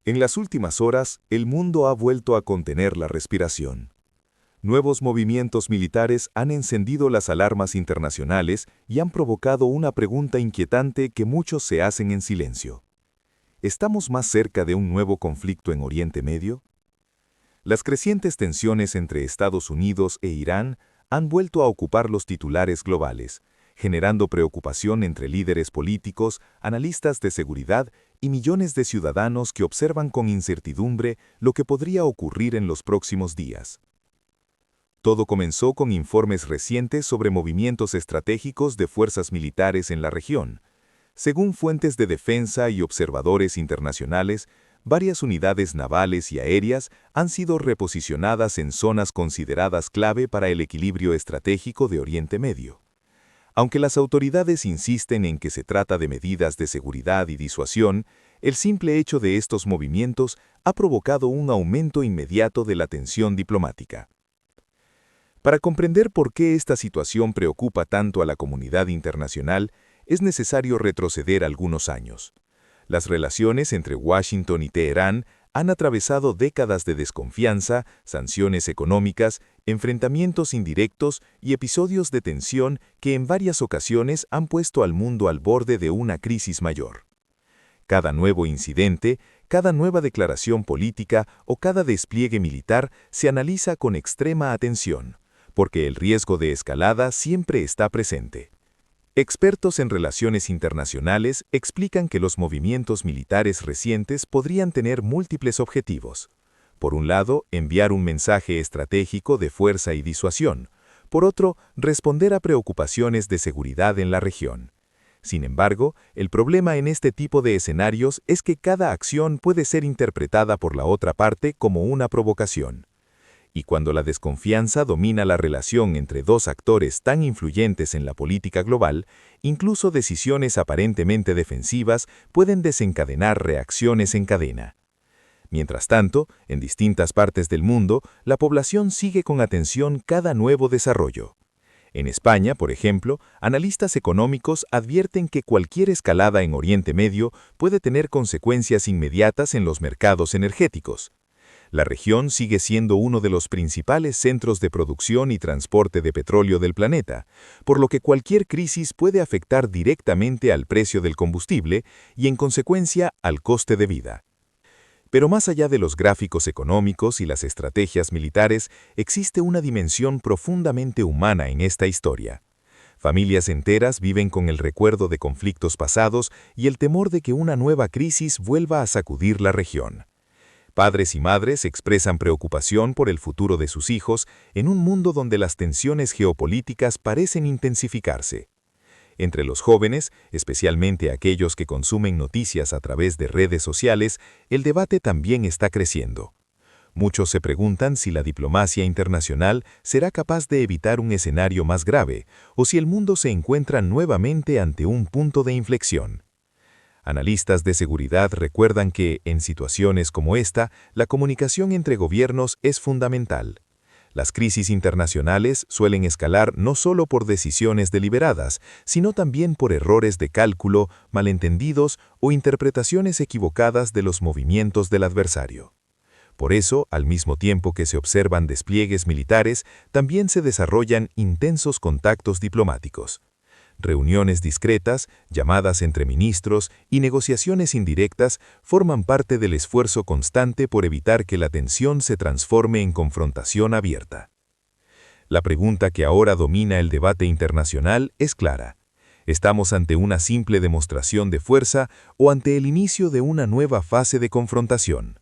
En las últimas horas, el mundo ha vuelto a contener la respiración. Nuevos movimientos militares han encendido las alarmas internacionales y han provocado una pregunta inquietante que muchos se hacen en silencio. ¿Estamos más cerca de un nuevo conflicto en Oriente Medio? Las crecientes tensiones entre Estados Unidos e Irán han vuelto a ocupar los titulares globales, generando preocupación entre líderes políticos, analistas de seguridad y millones de ciudadanos que observan con incertidumbre lo que podría ocurrir en los próximos días. Todo comenzó con informes recientes sobre movimientos estratégicos de fuerzas militares en la región. Según fuentes de defensa y observadores internacionales, varias unidades navales y aéreas han sido reposicionadas en zonas consideradas clave para el equilibrio estratégico de Oriente Medio. Aunque las autoridades insisten en que se trata de medidas de seguridad y disuasión, el simple hecho de estos movimientos ha provocado un aumento inmediato de la tensión diplomática. Para comprender por qué esta situación preocupa tanto a la comunidad internacional, es necesario retroceder algunos años. Las relaciones entre Washington y Teherán han atravesado décadas de desconfianza, sanciones económicas, enfrentamientos indirectos y episodios de tensión que en varias ocasiones han puesto al mundo al borde de una crisis mayor. Cada nuevo incidente, cada nueva declaración política o cada despliegue militar se analiza con extrema atención, porque el riesgo de escalada siempre está presente. Expertos en relaciones internacionales explican que los movimientos militares recientes podrían tener múltiples objetivos. Por un lado, enviar un mensaje estratégico de fuerza y disuasión. Por otro, responder a preocupaciones de seguridad en la región. Sin embargo, el problema en este tipo de escenarios es que cada acción puede ser interpretada por la otra parte como una provocación. Y cuando la desconfianza domina la relación entre dos actores tan influyentes en la política global, incluso decisiones aparentemente defensivas pueden desencadenar reacciones en cadena. Mientras tanto, en distintas partes del mundo, la población sigue con atención cada nuevo desarrollo. En España, por ejemplo, analistas económicos advierten que cualquier escalada en Oriente Medio puede tener consecuencias inmediatas en los mercados energéticos. La región sigue siendo uno de los principales centros de producción y transporte de petróleo del planeta, por lo que cualquier crisis puede afectar directamente al precio del combustible y, en consecuencia, al coste de vida. Pero más allá de los gráficos económicos y las estrategias militares, existe una dimensión profundamente humana en esta historia. Familias enteras viven con el recuerdo de conflictos pasados y el temor de que una nueva crisis vuelva a sacudir la región. Padres y madres expresan preocupación por el futuro de sus hijos en un mundo donde las tensiones geopolíticas parecen intensificarse. Entre los jóvenes, especialmente aquellos que consumen noticias a través de redes sociales, el debate también está creciendo. Muchos se preguntan si la diplomacia internacional será capaz de evitar un escenario más grave o si el mundo se encuentra nuevamente ante un punto de inflexión. Analistas de seguridad recuerdan que, en situaciones como esta, la comunicación entre gobiernos es fundamental. Las crisis internacionales suelen escalar no solo por decisiones deliberadas, sino también por errores de cálculo, malentendidos o interpretaciones equivocadas de los movimientos del adversario. Por eso, al mismo tiempo que se observan despliegues militares, también se desarrollan intensos contactos diplomáticos. Reuniones discretas, llamadas entre ministros y negociaciones indirectas forman parte del esfuerzo constante por evitar que la tensión se transforme en confrontación abierta. La pregunta que ahora domina el debate internacional es clara. ¿Estamos ante una simple demostración de fuerza o ante el inicio de una nueva fase de confrontación?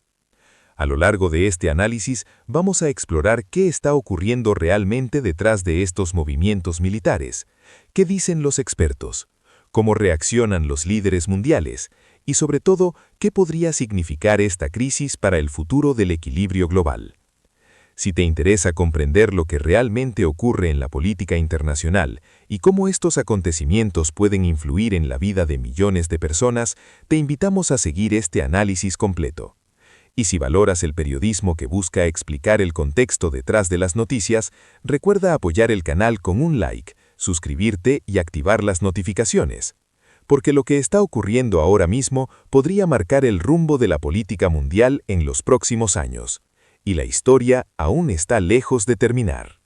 A lo largo de este análisis vamos a explorar qué está ocurriendo realmente detrás de estos movimientos militares, qué dicen los expertos, cómo reaccionan los líderes mundiales y, sobre todo, qué podría significar esta crisis para el futuro del equilibrio global. Si te interesa comprender lo que realmente ocurre en la política internacional y cómo estos acontecimientos pueden influir en la vida de millones de personas, te invitamos a seguir este análisis completo. Y si valoras el periodismo que busca explicar el contexto detrás de las noticias, recuerda apoyar el canal con un like, suscribirte y activar las notificaciones. porque lo que está ocurriendo ahora mismo podría marcar el rumbo de la política mundial en los próximos años, y la historia aún está lejos de terminar.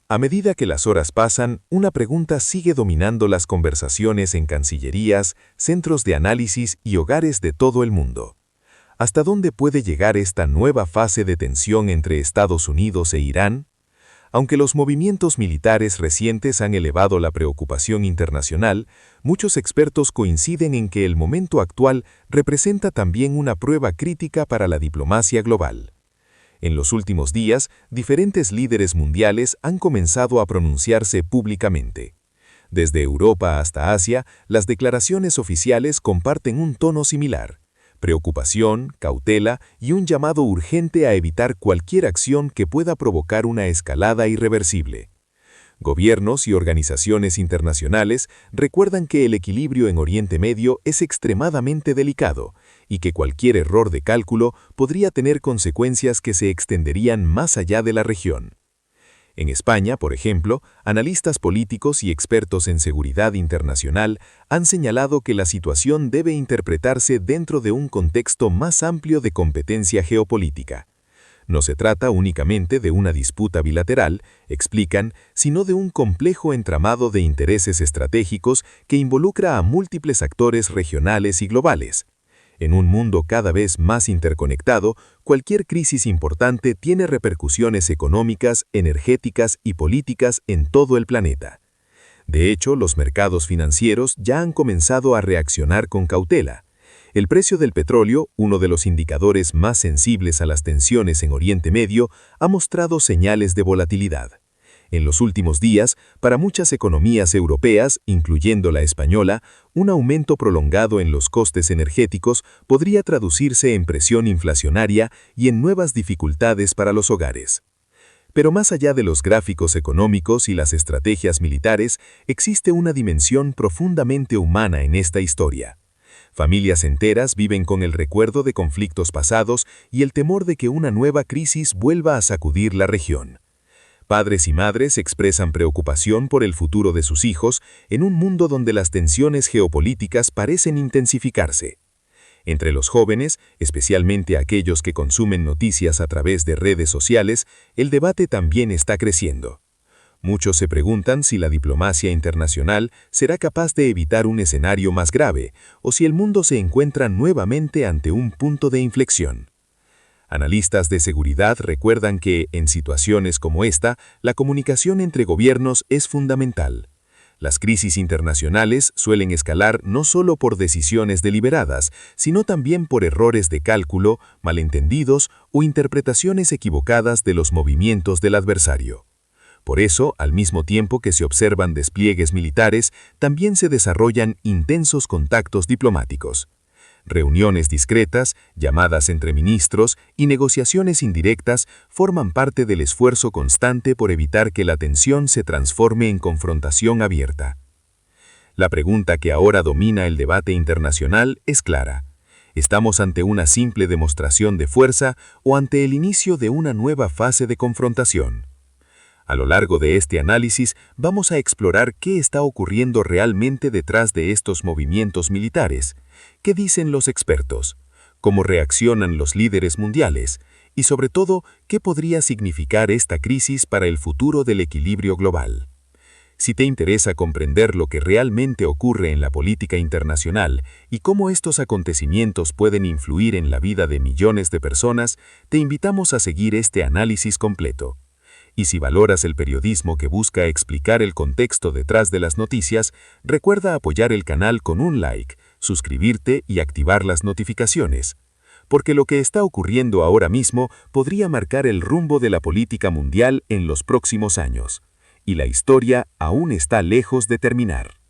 A medida que las horas pasan, una pregunta sigue dominando las conversaciones en cancillerías, centros de análisis y hogares de todo el mundo. ¿Hasta dónde puede llegar esta nueva fase de tensión entre Estados Unidos e Irán? Aunque los movimientos militares recientes han elevado la preocupación internacional, muchos expertos coinciden en que el momento actual representa también una prueba crítica para la diplomacia global. En los últimos días, diferentes líderes mundiales han comenzado a pronunciarse públicamente. Desde Europa hasta Asia, las declaraciones oficiales comparten un tono similar: preocupación, cautela y un llamado urgente a evitar cualquier acción que pueda provocar una escalada irreversible. Gobiernos y organizaciones internacionales recuerdan que el equilibrio en Oriente Medio es extremadamente delicado y que cualquier error de cálculo podría tener consecuencias que se extenderían más allá de la región. En España, por ejemplo, analistas políticos y expertos en seguridad internacional han señalado que la situación debe interpretarse dentro de un contexto más amplio de competencia geopolítica. No se trata únicamente de una disputa bilateral, explican, sino de un complejo entramado de intereses estratégicos que involucra a múltiples actores regionales y globales. En un mundo cada vez más interconectado, cualquier crisis importante tiene repercusiones económicas, energéticas y políticas en todo el planeta. De hecho, los mercados financieros ya han comenzado a reaccionar con cautela. El precio del petróleo, uno de los indicadores más sensibles a las tensiones en Oriente Medio, ha mostrado señales de volatilidad. En los últimos días, para muchas economías europeas, incluyendo la española, un aumento prolongado en los costes energéticos podría traducirse en presión inflacionaria y en nuevas dificultades para los hogares. Pero más allá de los gráficos económicos y las estrategias militares, existe una dimensión profundamente humana en esta historia. Familias enteras viven con el recuerdo de conflictos pasados y el temor de que una nueva crisis vuelva a sacudir la región. Padres y madres expresan preocupación por el futuro de sus hijos en un mundo donde las tensiones geopolíticas parecen intensificarse. Entre los jóvenes, especialmente aquellos que consumen noticias a través de redes sociales, el debate también está creciendo. Muchos se preguntan si la diplomacia internacional será capaz de evitar un escenario más grave o si el mundo se encuentra nuevamente ante un punto de inflexión. Analistas de seguridad recuerdan que, en situaciones como esta, la comunicación entre gobiernos es fundamental. Las crisis internacionales suelen escalar no solo por decisiones deliberadas, sino también por errores de cálculo, malentendidos o interpretaciones equivocadas de los movimientos del adversario. Por eso, al mismo tiempo que se observan despliegues militares, también se desarrollan intensos contactos diplomáticos. Reuniones discretas, llamadas entre ministros y negociaciones indirectas forman parte del esfuerzo constante por evitar que la tensión se transforme en confrontación abierta. La pregunta que ahora domina el debate internacional es clara: ¿estamos ante una simple demostración de fuerza o ante el inicio de una nueva fase de confrontación? A lo largo de este análisis vamos a explorar qué está ocurriendo realmente detrás de estos movimientos militares, qué dicen los expertos, cómo reaccionan los líderes mundiales y, sobre todo, qué podría significar esta crisis para el futuro del equilibrio global. Si te interesa comprender lo que realmente ocurre en la política internacional y cómo estos acontecimientos pueden influir en la vida de millones de personas, te invitamos a seguir este análisis completo. Y si valoras el periodismo que busca explicar el contexto detrás de las noticias, recuerda apoyar el canal con un like, suscribirte y activar las notificaciones. Porque lo que está ocurriendo ahora mismo podría marcar el rumbo de la política mundial en los próximos años. Y la historia aún está lejos de terminar.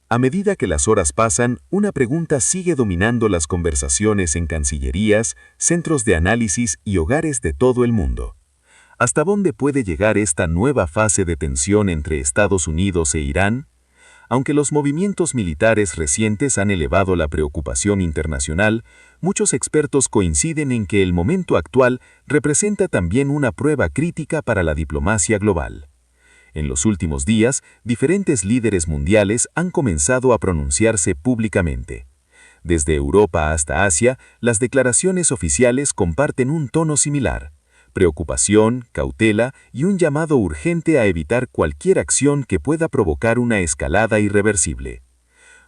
A medida que las horas pasan, una pregunta sigue dominando las conversaciones en cancillerías, centros de análisis y hogares de todo el mundo. ¿Hasta dónde puede llegar esta nueva fase de tensión entre Estados Unidos e Irán? Aunque los movimientos militares recientes han elevado la preocupación internacional, muchos expertos coinciden en que el momento actual representa también una prueba crítica para la diplomacia global. En los últimos días, diferentes líderes mundiales han comenzado a pronunciarse públicamente. Desde Europa hasta Asia, las declaraciones oficiales comparten un tono similar: preocupación, cautela y un llamado urgente a evitar cualquier acción que pueda provocar una escalada irreversible.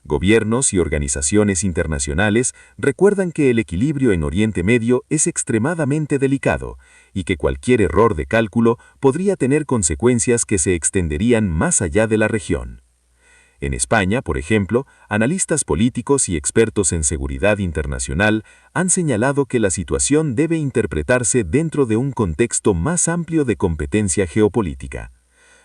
Gobiernos y organizaciones internacionales recuerdan que el equilibrio en Oriente Medio es extremadamente delicado y que cualquier error de cálculo podría tener consecuencias que se extenderían más allá de la región. En España, por ejemplo, analistas políticos y expertos en seguridad internacional han señalado que la situación debe interpretarse dentro de un contexto más amplio de competencia geopolítica.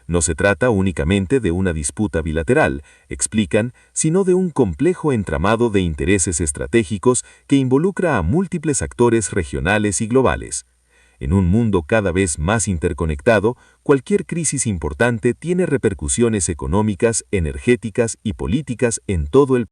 No se trata únicamente de una disputa bilateral, explican, sino de un complejo entramado de intereses estratégicos que involucra a múltiples actores regionales y globales. En un mundo cada vez más interconectado, cualquier crisis importante tiene repercusiones económicas, energéticas y políticas en todo el